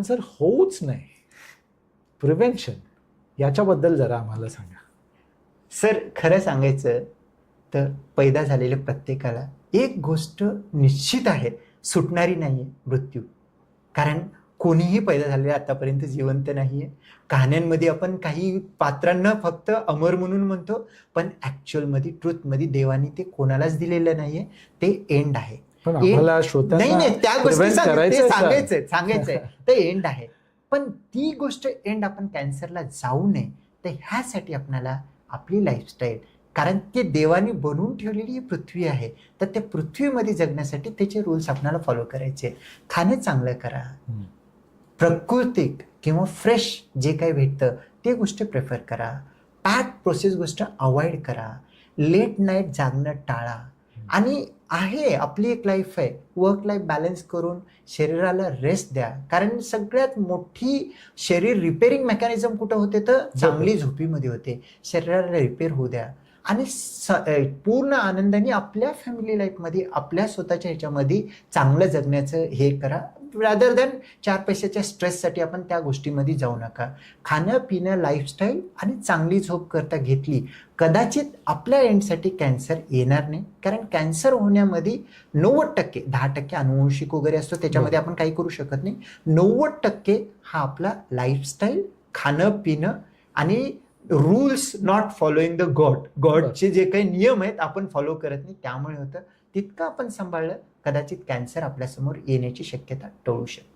Cancer होऊच नाही, prevention, याच्याबद्दल जरा आम्हाला सांगा. सर, खरं सांगायचं तर पैदा झालेल्या प्रत्येकाला एक गोष्ट निश्चित आहे, सुटणारी नाहीये, मृत्यू. कारण कोणीही पैदा झालेलं आतापर्यंत जिवंत नाहीये. कहाण्यांमध्ये आपण काही पात्रांना फक्त अमर म्हणून म्हणतो, पण ऍक्च्युअलमध्ये ट्रुथमध्ये देवाने ते कोणालाच दिलेलं नाहीये. ते एंड आहे. पण आम्हाला श्रोत्यांना नाही, त्या गोष्टी prevent करायचंय, sir. सांगायचंय ते एंड आहे. पण ती गोष्ट एंड आपण कॅन्सरला जाऊ नये, तर ह्यासाठी आपल्याला आपली लाईफस्टाईल, कारण ते देवाने बनवून ठेवलेली ही पृथ्वी आहे, तर त्या पृथ्वीमध्ये जगण्यासाठी त्याचे रूल्स आपल्याला फॉलो करायचे. खाणं चांगलं करा, प्राकृतिक किंवा फ्रेश जे काही भेटतं ते गोष्ट प्रेफर करा, पॅक प्रोसेस गोष्ट अवॉइड करा, लेट नाईट जागणं टाळा. आणि आहे आपली एक लाईफ आहे, वर्क लाईफ बॅलन्स करून शरीराला रेस्ट द्या. कारण सगळ्यात मोठी शरीर रिपेअरिंग मेकॅनिझम कुठं होते, तर चांगली झोपीमध्ये होते. शरीराला रिपेअर होऊ द्या आणि पूर्ण आनंदाने आपल्या फॅमिली लाईफमध्ये, आपल्या स्वतःच्या ह्याच्यामध्ये चांगलं जगण्याचं हे करा. रादर दॅन 4 पैशाच्या स्ट्रेससाठी आपण त्या गोष्टीमध्ये जाऊ नका. खाणं पिणं, लाईफस्टाईल आणि चांगली झोप करता घेतली, कदाचित आपल्या एंडसाठी कॅन्सर येणार नाही. कारण कॅन्सर होण्यामध्ये 90%, 10% अनुवंशिक वगैरे असतो, त्याच्यामध्ये आपण काही करू शकत नाही. 90% हा आपला लाईफस्टाईल, खाणं पिणं आणि रूल्स नॉट फॉलोइंग द गॉडचे जे काही नियम आहेत आपण फॉलो करत नाही, त्यामुळे होतं. तितकं आपण सांभाळलं, कदाचित कॅन्सर आपल्यासमोर येण्याची शक्यता टळू शकते.